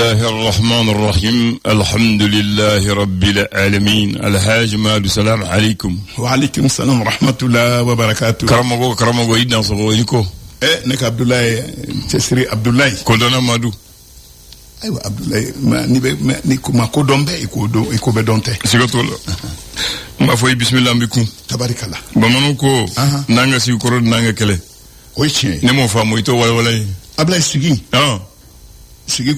الله الرحمن الرحيم الحمد لله رب العالمين الحاج مالو السلام عليكم وعليكم السلام ورحمة الله وبركاته كرمغو إدنا صغوينكو نك عبد الله تسري عبد الله كلنا مادو أيوة عبد الله ما نيكو ما كودون بي يكو بدونته سيكتول ما فوي بسم الله بكم تبارك الله بمنوكو نانغا سيكورو نانغا كله ويشي نمو فامو يتو ولا abla sigi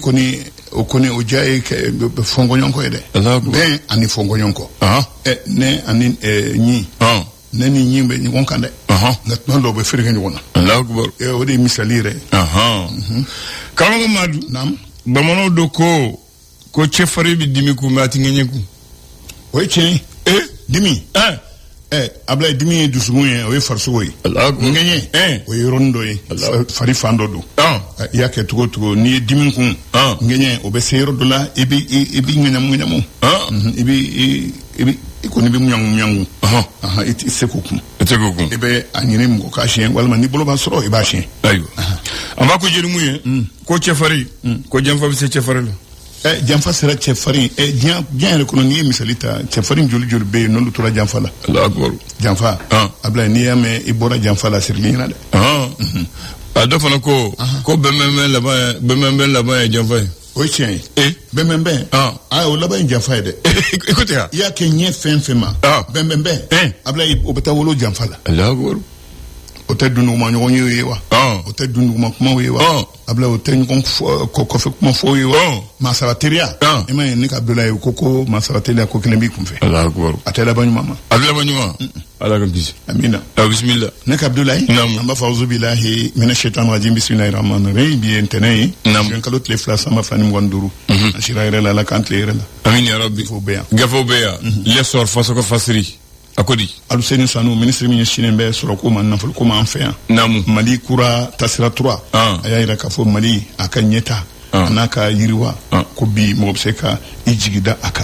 koni ojaye ke fongo nyonko ede ben ani fongo nyonko ne ani nyi ne ni nyimbe ni wonkande na lo be firga ni wona Allahu akbar wodi misalire kama madu nam bamono doko ko chefari bi dimi ku mati ngenyeku oye dimi abla dimi dusumu o farsoyi ngenye o rondo fari fando do yake tugo ni dimi kun ngenye o be sero dola ibi nyamu ibi ko ni bi nyangu iti sekukum ibe anyine mko kashen walma ni bolo ba soro iba shen ayo amba ko jeri muye ko chefari ko jamfa bi se chefari jamfa sera chefari bien l'économie misalita chefari joli be non tura jamfa la Allahu akbar jamfa abla ni ame ibora jamfa la sirlina de ado fana ko bemembe la ba jamfa o chien bemembe o la ba jamfa de écoutez il y a que nye fema bemembe abla o beta wolo jamfa la Allahu akbar o te dunu ma nyo yewa o te dunu ma kuma yewa abla o te ngon ko fe kuma fo yewa masarateria e ma ni ka Abdoulaye koko masarateria ko kene bi kum fe Allahu akbar atela banyu mama ala kam disi amina bismillah ne ka Abdoulaye amba fauzu billahi minash shaitanir rajim bismillahir rahmanir rahim bi entenay jen kalot le flas sama fani ngonduru ashira ira la kantle ira amin ya rabbi gafo beya lesor fasoko fasri akodi aluseni sanu ministre mi shinembe soroko man nafal ko man fe namu mali kura tasira 3 aya ira ka fo mali akanyeta anaka yiriwa ko bi mo obseka ijigida aka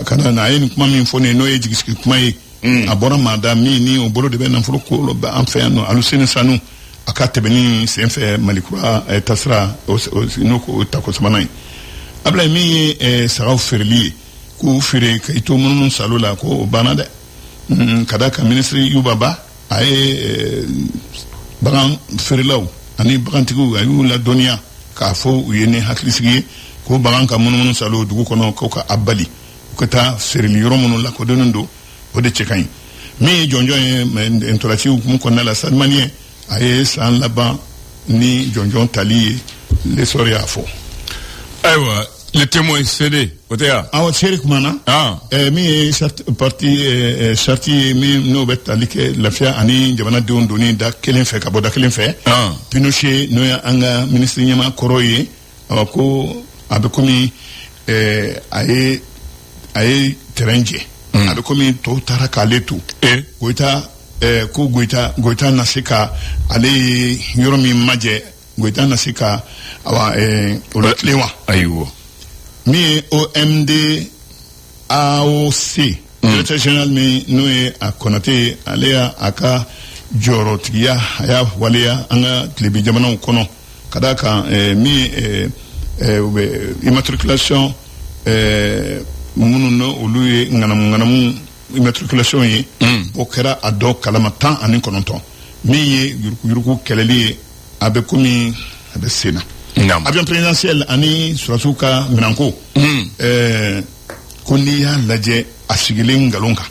kana na yin kuma min fo ne no ejigisi kuma yi abora madami ni obolo de ben nafal ko lo ba an fe no aluseni sanu aka tebeni senfe mali kura tasira no ko tako samanai abla mi saraw ferli ko fere kayto mun salula ko banade kada ka ministry yubaba ay bagan ferlaw ani bagantigu ayu la donia ka fo yene haklisigi ko bagan ka munun salo dugu kono ko ka abali ko ta ferli yoromun la ko donondo o de chekan mi jonjo en tolati ko ko nala salmanie ay san laba ni jonjo tali le soria fo aywa le témoin cédé otea chéri kumana mi charti mi no bet alike lafia ani jabana de ondoni da kelen fe ka boda kelen fe Pinochet no ya anga ministre nyama koroye ko abekomi aye terenje abekomi to taraka letu goita nasika ale yoromi maje goita nasika awa oleklewa ayo mi OMD AOC directeur général mi noe a konate alea aka jorotiya ya walea anga tlebi jamana kono kadaka mi immatriculation munu no oluye nganamu immatriculation yi okera ado kalama tan ani kononton mi ye yuruku keleli abekomi abesena avion présidentiel ani surasuka minanko koni ya laje asigilin galonka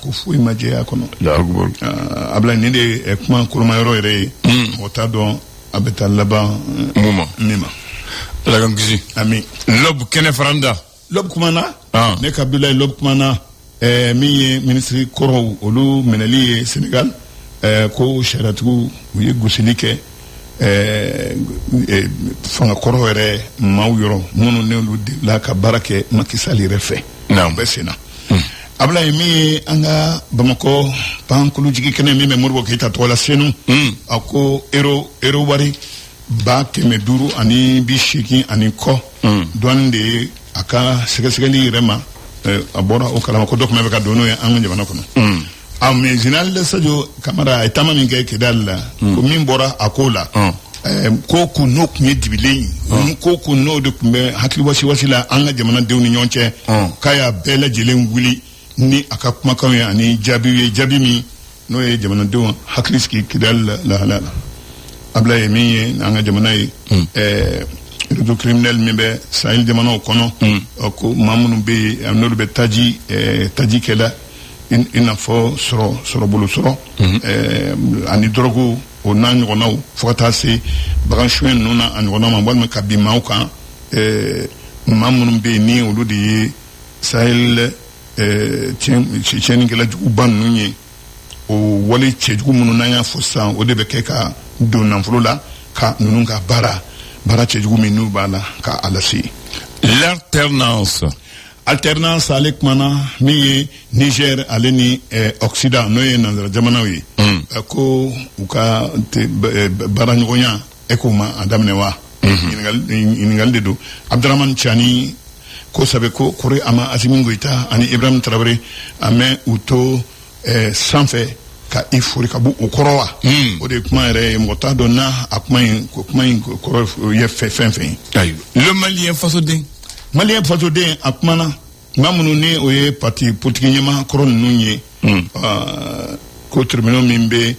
ko fu imaje akono la akbar abla ninde kuma kurma yoro ere otado abeta laba mima la gangisi ami lob kene faranda lob kumana ne ka Abdoulaye lob kumana mi ministre koro olu menali Sénégal ko sharatu uye gusilike fanga koro ere maw yoro munu ne lu la ka barake makisali refe besina abla mi anga bamako pankulu jigi kene mi memorbo kita tola senu ako ero wari ba keme duru ani bishiki ani ko donde aka segesegeli rema abora o kala ko dokme be ka dono ya anga jabana kono mais général de sadio camara etama min ke dal ko min bora akola ko n'o tun ye dibilen ye ko n'o de tun bɛ hakili wasi la an ka jamanadenw ni ɲɔgɔn cɛ k'a y'a bɛɛ lajɛlen wuli ni a ka kumakanw ye ani jaabi min n'o ye jamanadenw hakili sigi Kidali lahalaya la Ablaye min ye an ka jamana ye réseau criminel min bɛ Sahel jamanaw kɔnɔ ko maa minnu bɛ yen n'olu bɛ taji kɛla i n'a fɔ sɔrɔbolo sɔrɔ ani dɔrɔgu o n'a ɲɔgɔnnaw fo ka taa se bagan suɲɛ ninnu na a ɲɔgɔnnaw ma walima ka bin maaw kan maa minnu bɛ yen ni olu de ye Sahel tiɲɛnikɛla juguba ninnu ye o wale cɛjugu minnu n'an y'a fɔ sisan o de bɛ kɛ ka don nafolo la ka ninnu ka baara cɛjugu min n'u b'a la ka a lase. Alternance ale kumana min ye Niger ale ni Occident n'o ye nanzara jamanaw ye ko u ka baara ɲɔgɔnya ko ma a daminɛ wa ɲininkali de don Abdurahmane Tiani ko sabe ko Kore ama Asimi Goita ani Ibrahim Traoré a mɛ u to sanfɛ ka i fori ka bɔ o kɔrɔ wa o de kuma yɛrɛ ye mɔgɔ t'a dɔn n'a a kuma in kɔrɔ ye fɛn ye. Le Malien fasoden a kumana maa minnu ni o ye parti politique ɲɛmaa kɔrɔ ninnu ye ko tribunal min bɛ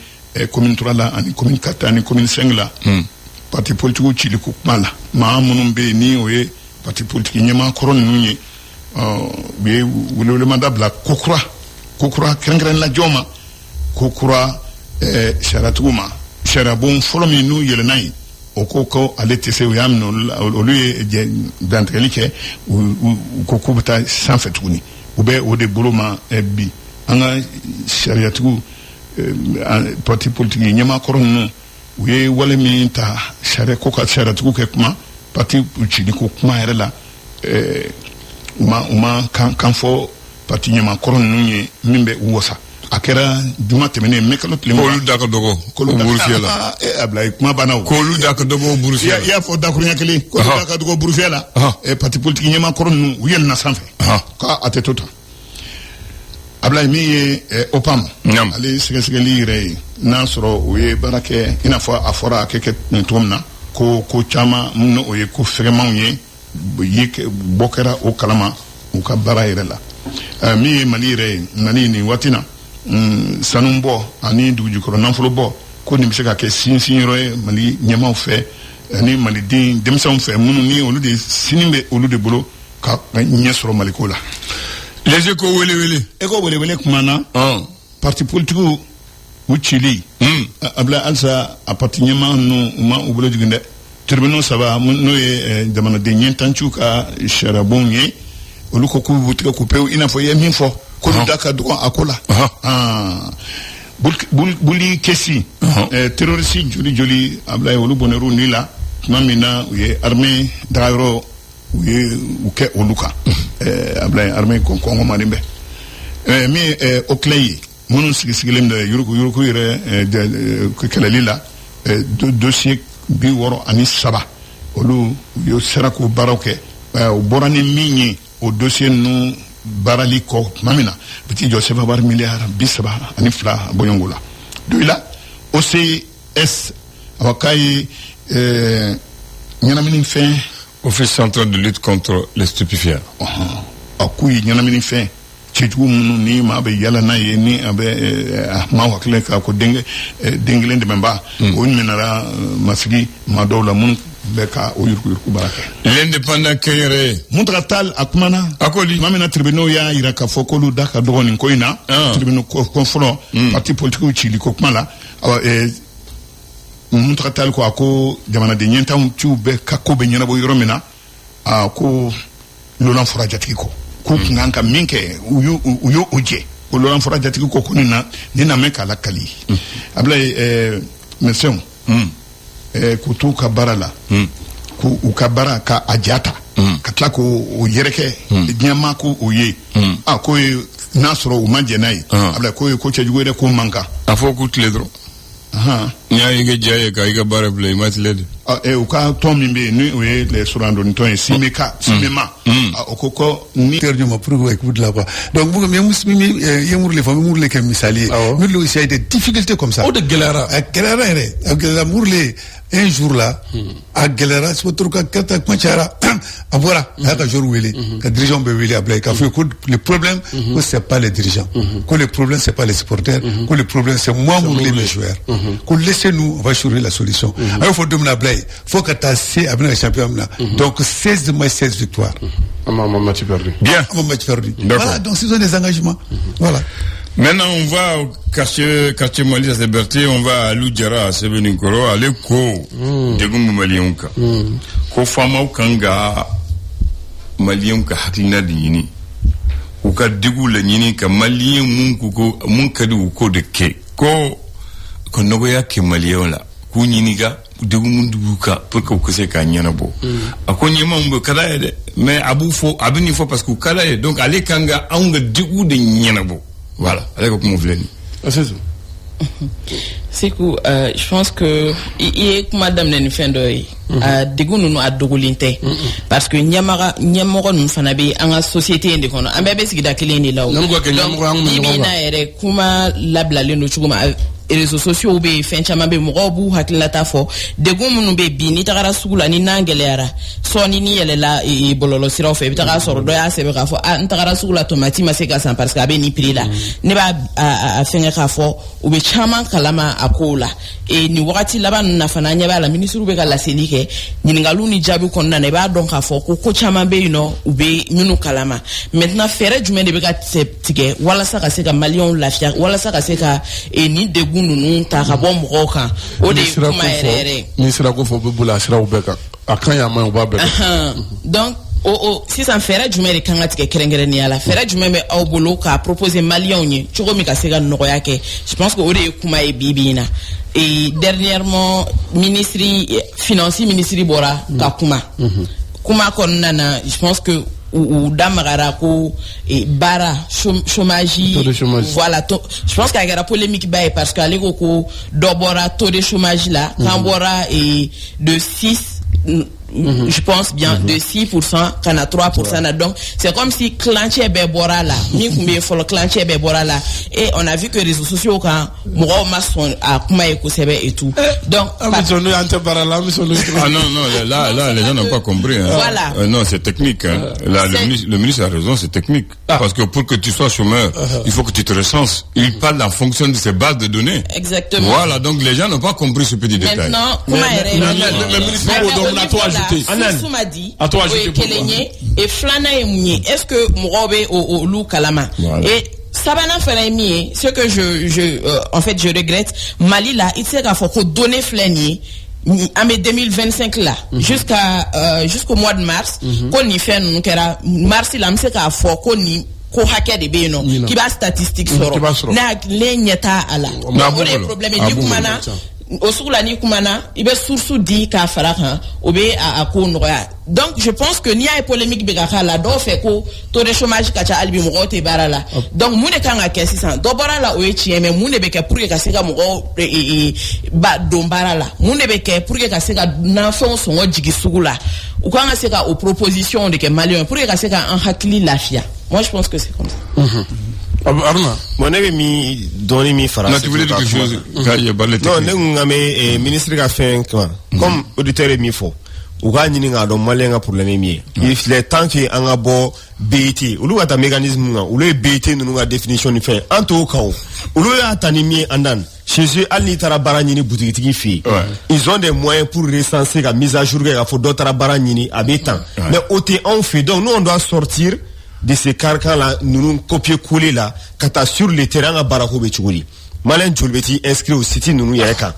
commune 3 la ani commune 4 ani commune 5 la parti politique cili ko kuma la maa minnu bɛ yen ni o ye parti politique ɲɛmaa kɔrɔ ninnu ye u ye welewelemada bila kokura kɛrɛnkɛrɛn la jɔn ma kokura sariyatigiw ma sariyabon fɔlɔ min n'u yɛlɛnna yen o ko ale tɛ se u y'a minɛ olu ye dantigɛli kɛ u ko k'u bɛ taa sanfɛ tuguni u bɛ o de bolo ma bi an ka sariyatigiw parti politique ɲɛmaakɔrɔ ninnu u ye wale min ta ko ka sariyatigiw kɛ kuma parti cili ko kuma yɛrɛ la u ma kan fɔ parti ɲɛmaakɔrɔ ninnu ye min bɛ u wasa a kɛra juma tɛmɛnen mɛ kalo tile k'olu da ka dɔgɔ burufiya la Ablaye kuma banna o k'olu da ka dɔgɔ burufiya la i y'a fɔ dakuruɲɛ kelen k'olu da ka dɔgɔ burufiya la parti politique ɲɛmaakɔrɔ ninnu u yɛlɛnna sanfɛ k'a tɛ to tan Ablaye min ye OPAM ale sɛgɛsɛgɛli yɛrɛ ye n'a sɔrɔ o ye baara kɛ i n'a fɔ a fɔra a kɛ cogo min na ko caman mun o ye ko fɛgɛmanw ye bɔ kɛra o kalama u ka baara yɛrɛ la min ye Mali yɛrɛ ye Mali nin waati na sanu bɔ ani dugujukɔrɔ nafolo bɔ ko nin bɛ se ka kɛ sinsin yɔrɔ ye Mali ɲɛmaw fɛ ani maliden denmisɛnw fɛ minnu ni olu de sini bɛ olu de bolo ka ɲɛ sɔrɔ Maliko la. Les Échos welewele kuma na parti politique u cili Ablaye alisa a parti ɲɛma ninnu u ma u bolo jigin dɛ tribunal 3 n'o ye jamanaden ɲɛntanciw ka sariyabonw ye olu ko k'u b'u tigɛ k'u pewu i n'a fɔ i ye min fɔ k'olu da ka dɔgɔ a ko la buli kɛsi terroriste joli Ablaye olu bɔnɛr'u ni la tuma min na u ye armée dagayɔrɔ u ye u kɛ olu kan Ablaye armée kɔngɔmaden bɛ min o tile ye minnu sigisigilen bɛ yuruku yɛrɛ kɛlɛli la dossier 63 olu u ye sera k'o baaraw kɛ u bɔra ni min ye o dossier ninnu baarali kɔ tuma min na u ti jɔ sɛbɛnbari miliyari 32 bɔɲɔngo la do la OCS a k'a ye ɲɛnaminifɛn Office central de lutte contre les stupéfiants a k'u ye ɲɛnaminifɛn cɛjugu minnu ni maa bɛ yala n'a ye ni a bɛ maa hakili k'a ko den kelen dɛmɛba o minɛra masigi maa dɔw la minnu bɛ ka o yuruku baara kɛ. L'indépendant kɛnyɛrɛ Muntaka Tall a kumana a ko tuma min na tribunal y'a jira k'a fɔ k'olu da ka dɔgɔ nin ko in na tribunal ko fɔlɔ parti politiques cili ko kuma la Muntaka Tall ko a ko jamanaden ɲɛntanciw bɛ ka ko bɛ ɲɛnabɔ yɔrɔ min na ko Laurent Fura Jatigi ko k'u tun kan ka min kɛ u y'o jɛ ko Laurent Fura Jatigi ko ni na mɛn k'a lakali Ablaye médecins k'u t'u ka baara la k'u ka baara ka a jata ka tila k'o yɛrɛkɛ diɲɛmaa ko o ye k'o ye n'a sɔrɔ u ma jɛ n'a ye Ablaye k'o ye ko cɛjugu yɛrɛ k'o man kan a fɔ k'u tile dɔrɔn n'i y'a ye i ka diya ye ka i ka baara bila i ma tile de e o ka to min be ni o ye les surando ni to e simeka o koko ni terjuma pour écoute là quoi donc bu mais muslimi yemur le fami murle kam misali mais le aussi a des difficultés comme ça o de gelara re murle un jour là a gelara so truka kata kmanchara abora ka jour wele ka dirigeant be wele ablay ka fait que le problème que c'est pas les dirigeants que le problème c'est pas les supporters que le problème c'est moi murle les joueurs que laissez-nous on va trouver la solution il faut demander ablay faut que tasser avec le championnat donc 16 matchs 16 victoires match perdu. Bien. Match perdu. Voilà, donc ce sont des engagements. Voilà. Maintenant, on va au quartier Mali à Séberté, on va à Loudjara, à Sebeninkoro, à l'Eko, de Gumbu Malionka. Ko fama kanga Malionka hakina dini. Ou ka degu la nini ka Malien mun kadu ko de ke. Ko nogoya ke Malien la. Ku nini ga degu mun duka pour que vous ka nyana bo. Akonye mambo kada de mais abini fo parce que kada donc ale kanga anga degu de nyana bo. Voilà, allez comme vous voulez. C'est ça. C'est que je pense que il est madame Nenfendoy degu nunu adogolinte parce que nyamoro nous fanabe anga société inde kono ambe sigida kileni lawo donc ibina ere kuma labla le no chuguma réseaux sociaux be fen chama be mogobu hakilata fo de gumunu be bini tagara sugula ni nangelera so ni yelela e bololo sira fe bitaka soro do ya sebe ka fo tagara sugula tomati maseka san parce que abe ni prix la ne ba a fenga ka fo ube chama kalama akola e ni wakati laban na fananya ba la ministre be ka la selike ni ngalu ni jabu konna ne ba don ka fo ko chama be ube minu kalama maintenant fere jume de be ka tike wala sa ka se ka malion lafia wala sa ka se ka e ni de nunu ta ka bɔ mɔgɔw kan o de ye kuma yɛrɛ ni sira ko fɔ bɛ bolo a siraw bɛɛ kan a kan y'a ma o b'a bɛɛ kan donc sisan fɛɛrɛ jumɛn de kan ka tigɛ kɛrɛnkɛrɛnnenya la fɛɛrɛ jumɛn bɛ aw bolo k'a proposer maliyɛnw ye cogo min ka se ka nɔgɔya kɛ je pense que o de ye kuma ye bi in na et dernièrement finance ministre bɔra ka kuma kɔnɔna na je pense que ou damagara ko bara chômage voilà je pense qu'il y a une polémique parce que ko dobora taux de chômage là kambora de 6 je pense bien de 6% qu'on a 3% donc c'est comme si clanché bebora là mi kumbe folo clanché bebora là et on a vu que les réseaux sociaux quand moro mason a kuma ekosebe et tout donc non là les gens n'ont pas compris hein. Voilà non c'est technique hein. Là le ministre a raison c'est technique parce que pour que tu sois chômeur il faut que tu te recenses il parle en fonction de ces bases de données exactement voilà donc les gens n'ont pas compris ce petit détail maintenant le ministre a tout ajouté Soumadi et Flana et Mounier est-ce que Mourobe au Lou Kalama et Sabana Falami ce que en fait je regrette Mali là il sait qu'il faut donner Flani en 2025 là jusqu'au mois de mars qu'on y fait nous kera mars il a c'est qu'il faut qu'on y ko hake de be no ki ba statistique soro na le nyata ala o problème du kumana au sugula ni kumana ibe source di ka farakan o be a ko noya donc je pense que ni a polémique be ka la do fe ko to de chômage ka cha albi mo te barala donc mu ne kan ga kesi san do barala o e chieme mu ne be ke pour que ka se ga mo ba do barala mu ne be ke pour que ka se ga na fon so jigi sugula ou quand on sait aux propositions de que malien pour que ça en hakili lafia moi je pense que c'est comme ça Aruna mon ami mi doni mi fara tu voulais dire quelque chose non ngame ministre ka fin comme auditeur mi fo ou ga nyini nga do malien nga problème mi if le temps que anga bo BT ou lu ata mécanisme nga ou le BT nous nga définition ni fait en tout cas ou lu ata ni mi andan chez eux ali tara baranyini boutique fi ils ont des moyens pour recenser la mise à jour ga faut d'autres baranyini habitant mais auté on fait donc nous on doit sortir de ces carcans là nous copier coller là kata sur le terrain à barako be chuguri malen julbeti inscrit au site nous yaka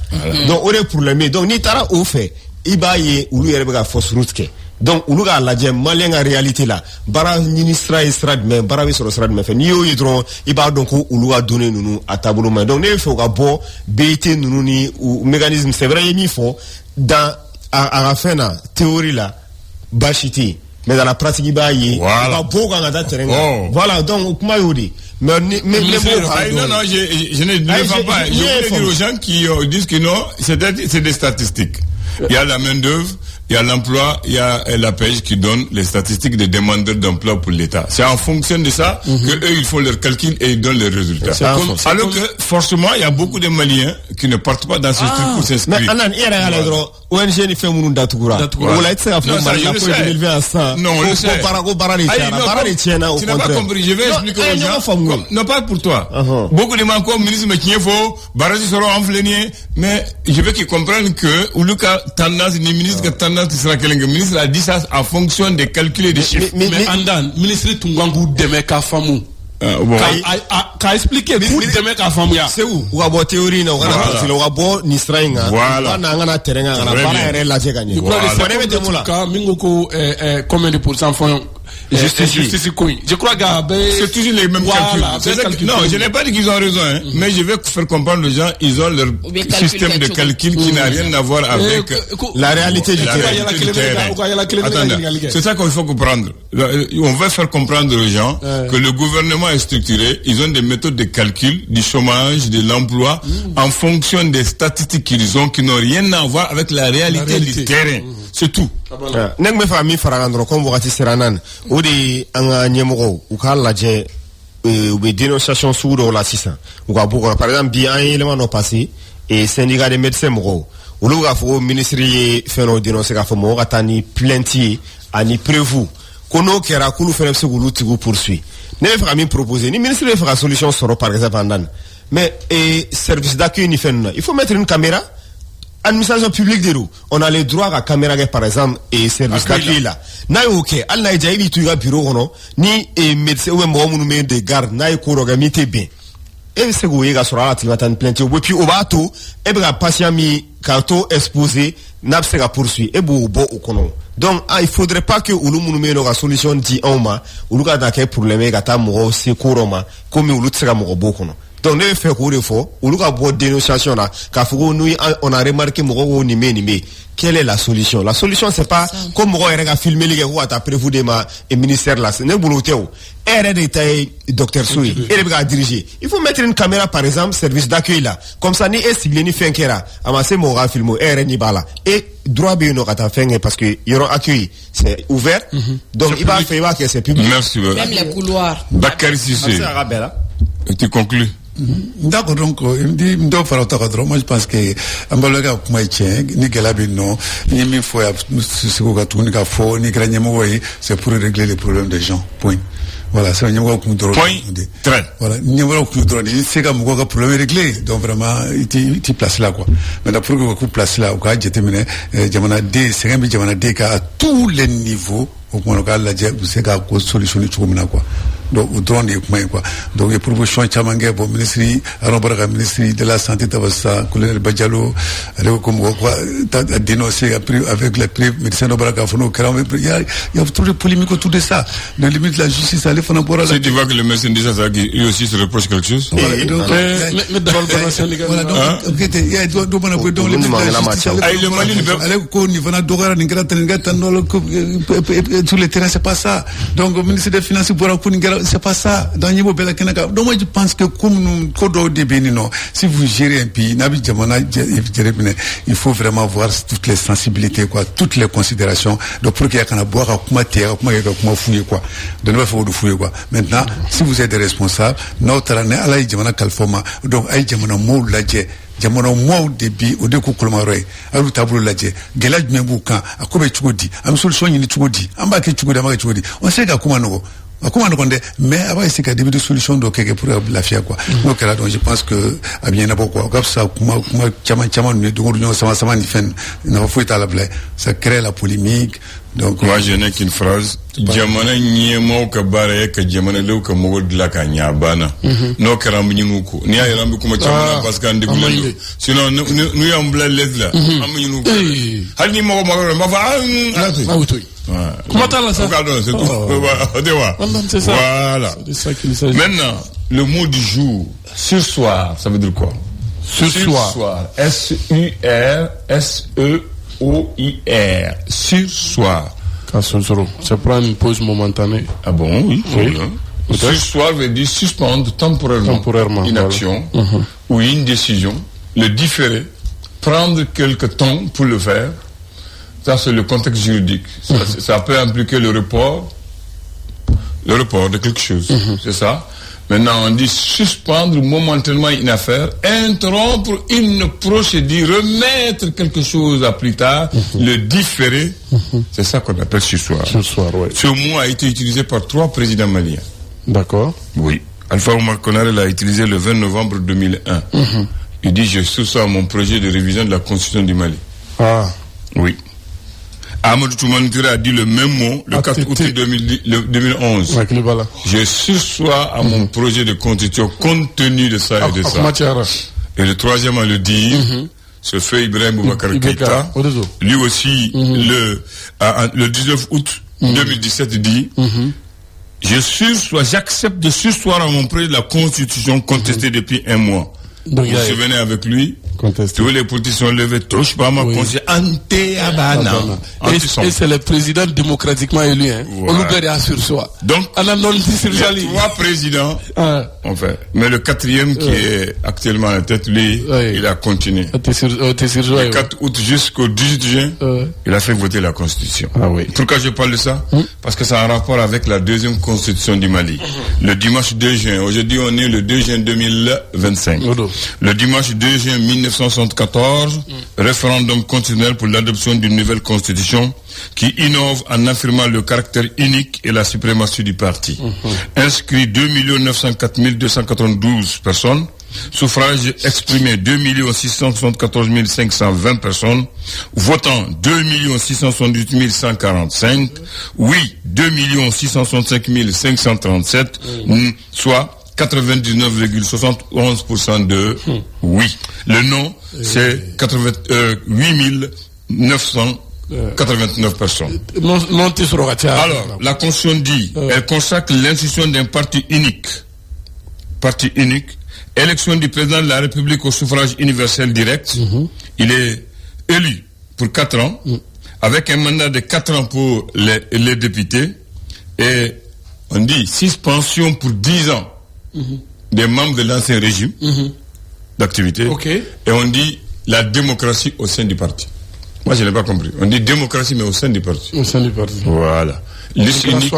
donc on est problème donc ni tara au fait ibaye ulu yerbe ga force route ke donc ulu ga la jem malen en réalité là bara ministre estrade mais bara be sur estrade mais fait ni yo yidron iba donc ulu a donné nous à tableau mais donc ne faut ga bo BT nous ni ou mécanisme c'est vrai il faut dans à la fin la théorie là bachiti mais dans la pratique il va y pas beaucoup en attente voilà donc comment il dit mais non je ne veux pas je veux dire aux gens qui disent que non c'est des statistiques Il y a la main-d'œuvre, il y a l'emploi, il y a la pêche qui donne les statistiques des demandeurs d'emploi pour l'État. C'est en fonction de ça que eux ils font leurs calculs et ils donnent les résultats. Alors que forcément il y a beaucoup de Maliens qui ne partent pas dans ce truc pour s'inscrire. Mais Anan, il y a ONG ni fait mon datugura. Voilà, tu sais, non, je sais. Tu n'as pas compris. Je vais expliquer aux gens. Non, pas pour toi. Beaucoup de gens comme ministre Mekinyefo, Barazi Soro Anflenier, mais je veux qu'ils comprennent que Uluka Tendance, ni ministre Tendance qui sera quelqu'un. Le ministre a dit ça en fonction des calculs et des chiffres. Mais Andan, ministre Tungangu Demeka Famou. Qu'a expliqué pour demain qu'à femme ya c'est où ou a beau théorie non on a beau ni strainga voilà na ngana terrain ngana para la gagner combien de pourcents font justice coin je crois que c'est toujours les mêmes calculs. Non, je n'ai pas dit qu'ils ont raison mais je vais faire comprendre aux gens ils ont leur système de calcul qui n'a rien à voir avec la réalité du terrain. Attendez, c'est ça qu'il faut comprendre. On va faire comprendre aux gens que le gouvernement est structuré, ils ont des méthodes de calcul du chômage, de l'emploi en fonction des statistiques qu'ils ont qui n'ont rien à voir avec la réalité du terrain. C'est tout. Nek me fa mi farangandro comme wakati seranan odi anga nyemoko ukala je be dénonciation sudo la sisa uka buko par exemple bi un élément no passé et syndicat des médecins moko ulu ga fo ministre feno dénoncer ga fo mo katani plaintier ani prévu kono kera kulu fere se gulu tigu poursuit ne fa mi proposer ni ministre fera solution soro par exemple andan mais service d'accueil ni fenna il faut mettre une caméra. Administration publique de l'eau, on a le droit à caméra par exemple et service d'accueil là. Na ok, al na jaibi tu ga bureau non, ni médecin ou mo mu de garde na ko organiser bien. Et c'est go yega sura la tilatan plainte ou puis au bateau e bra patient mi carton exposé n'a pas poursuit et bo au kono. Donc il faudrait pas que ulu mu no ga solution di oma, ulu ga da ke problème ga ta mo se koroma comme ulu tsega mo boko no. Donc ne fait quoi de faux ou le cas de dénonciation là car nous on a remarqué mon ni mais quelle est la solution? La solution c'est pas comme on a filmé les gars ou à prévu de ma ministère là c'est ne boulotté ou détail docteur Soui et les diriger il faut mettre une caméra par exemple service d'accueil là comme ça ni est ni fin kera amasser mon filmo ni bala et droit bien no kata fin parce que il y aura accueil c'est ouvert donc il va faire que c'est public. Merci. Même les couloirs. Bakary Cissé. Tu conclus. D'accord, donc, moi je pense que Ambaloga ni Galabino, ni Mifoya, ni c'est pour régler les problèmes des gens. Point. Voilà, c'est un niveau contrôle. Point. Très. Voilà, niveau contrôle. C'est comme un problème réglé. Donc vraiment, il place là, quoi. Mais pour que vous place là, quoi, j'ai terminé, Jamana D, c'est un peu Jamana D à tous les niveaux, au point local, là, vous savez qu'à solutionner tout le monde, quoi. Donc au drone des points quoi donc les propositions chamangue pour ministre Arobara ministre de la santé tabassa colonel Badialo comme quoi dénoncer avec les médecins Arobara fono il y a trop de polémique autour de ça le limite la justice allait faire pour si tu vois que le médecin déjà ça lui aussi se reproche quelque chose mais voilà donc il y a donc le Mali allez ko ni vana dogara ni ngata sur le terrain c'est pas ça donc le ministre des finances pour c'est pas ça dans niveau bela kenaka donc moi je pense que comme nous kodo de Benino si vous gérez un pays nabi jamana il faut vraiment voir toutes les sensibilités quoi toutes les considérations donc pour qu'il y ait kana boire kuma terre kuma fouiller quoi de ne pas fouiller quoi maintenant si vous êtes des responsables notre année ala jamana kalfoma donc ay jamana mo laje jamono mo debi o de ko kolmaroy alu tablo laje gelaj membu kan akobe chugodi am solution ni chugodi amba ke chugodi amba ke chugodi on sait ka kuma no comment on dit mais avant c'est qu'il y a des solutions donc pour la fier quoi donc là donc je pense que à bien n'importe quoi comme ça comment chaman ne donc ça ni fin n'a faut être à la blague ça crée la polémique donc moi je n'ai qu'une phrase jamana nyemo ka bare ka jamana lew ka mogol la ka nyabana no karam nyinuko ni ay rambi kuma chamana parce que andi gulelo sinon nous yam bla lesla am nyinuko hal ni mo ma fa comment t'as ça c'est tout voilà maintenant le mot du jour sursoir ça veut dire quoi sursoir S-U-R S-E-O-I-R sursoir ça prend une pause momentanée. Ah bon, oui. Sursoir veut dire suspendre temporairement une action ou une décision, le différer prendre quelques temps pour le faire. Ça, c'est le contexte juridique. Ça peut impliquer le report de quelque chose. C'est ça. Maintenant, on dit suspendre momentanément une affaire, interrompre une procédure, remettre quelque chose à plus tard, le différer. C'est ça qu'on appelle sussoir. Ce mot a été utilisé par 3 présidents maliens. D'accord. Oui. Alpha Oumar Konaré l'a utilisé le 20 novembre 2001. Il dit, je soussois mon projet de révision de la Constitution du Mali. Ah. Oui. Amadou Toumani Touré a dit le même mot le 4 août 2011. Je soussois à mon projet de constitution compte tenu de ça et de ça. Et le troisième à le dire, ce fait Ibrahim Boubacar Keïta, lui aussi, le 19 août 2017 dit, j'accepte de sursoir à mon projet de la constitution contestée depuis 1 mois. Donc, vous vous souvenez avec lui, tous les politiciens sont levés, touche pas ma constitution, et c'est le président démocratiquement élu, hein. Voilà. Sur soi. Donc, il y a 3 présidents, enfin, mais le 4e qui est actuellement à la tête, lui, il a continué. Le 4 août jusqu'au 18 juin, il a fait voter la constitution. Pourquoi je parle de ça? Parce que ça a un rapport avec la 2e constitution du Mali. Le dimanche 2 juin, aujourd'hui on est le 2 juin 2025. Le dimanche 2 juin 1974, référendum constitutionnel pour l'adoption d'une nouvelle constitution qui innove en affirmant le caractère unique et la suprématie du parti. Inscrit 2 904 292 personnes, suffrage exprimé 2 674 520 personnes, votant 2 678 145, oui 2 665 537, soit 99,71% de oui. Le non, c'est 8 989 personnes. Alors, la Constitution dit, elle consacre l'institution d'un parti unique. Parti unique. Élection du président de la République au suffrage universel direct. Il est élu pour 4 ans, avec un mandat de 4 ans pour les députés. Et on dit suspension pour 10 ans des membres de l'ancien régime d'activité. Et on dit la démocratie au sein du parti. Moi, je n'ai pas compris. On dit démocratie, mais au sein du parti. Au sein du parti. Voilà. Liste unique.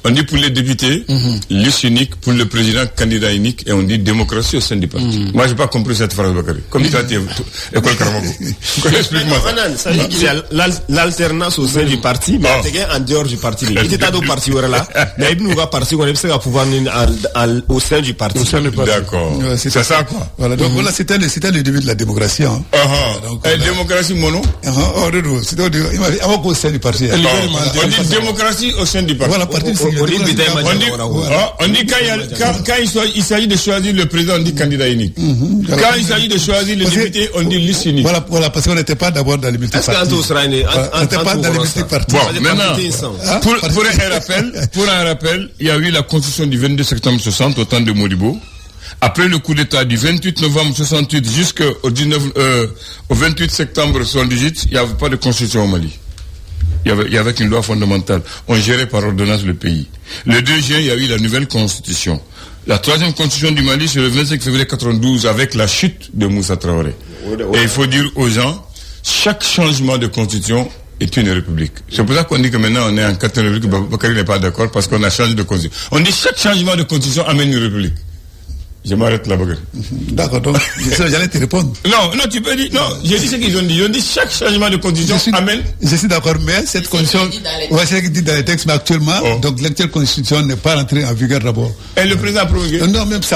On dit pour les députés, liste unique, pour le président, candidat unique, et on dit démocratie au sein du parti. Moi, je n'ai pas compris cette phrase, Bakary. Comme tu as dit, école Karamako. Explique-moi ça. Ça veut dire qu'il y a l'alternance au sein du parti, mais en dehors du parti. Il était dans le parti, là. Mais il y a un parti, on a pouvoir au sein du parti. D'accord. C'est ça, quoi. Voilà, donc voilà, c'était le début de la démocratie. Démocratie mono? C'était au sein du parti. On dit démocratie au sein du parti. Voilà, parti on dit quand il s'agit de choisir le président, on dit candidat unique. Quand il s'agit de choisir le député, on dit liste unique. Voilà, parce qu'on n'était pas d'abord dans les multipartis. On n'était pas dans les multipartis. Bon, maintenant, pour un rappel, il y a eu la constitution du 22 septembre 60 au temps de Modibo. Après le coup d'État du 28 novembre 68 jusqu'au 28 septembre 78, il n'y avait pas de constitution au Mali. Il y avait une loi fondamentale. On gérait par ordonnance le pays. Le 2 juin, il y a eu la nouvelle constitution. La 3e constitution du Mali, c'est le 25 février 92, avec la chute de Moussa Traoré. Et il faut dire aux gens, chaque changement de constitution est une république. C'est pour ça qu'on dit que maintenant on est en 4e république. Bakary n'est pas d'accord parce qu'on a changé de constitution. On dit chaque changement de constitution amène une république. Je m'arrête là, Bakary. D'accord, donc j'allais te répondre. Non, tu peux dire. Non, j'ai dit ce qu'ils ont dit. Ils ont dit chaque changement de constitution amène. Je suis d'accord, mais cette constitution, c'est ce qui dit dans les textes, mais actuellement, donc l'actuelle constitution n'est pas rentrée en vigueur d'abord. Et le président a promulgué. Non, même ça.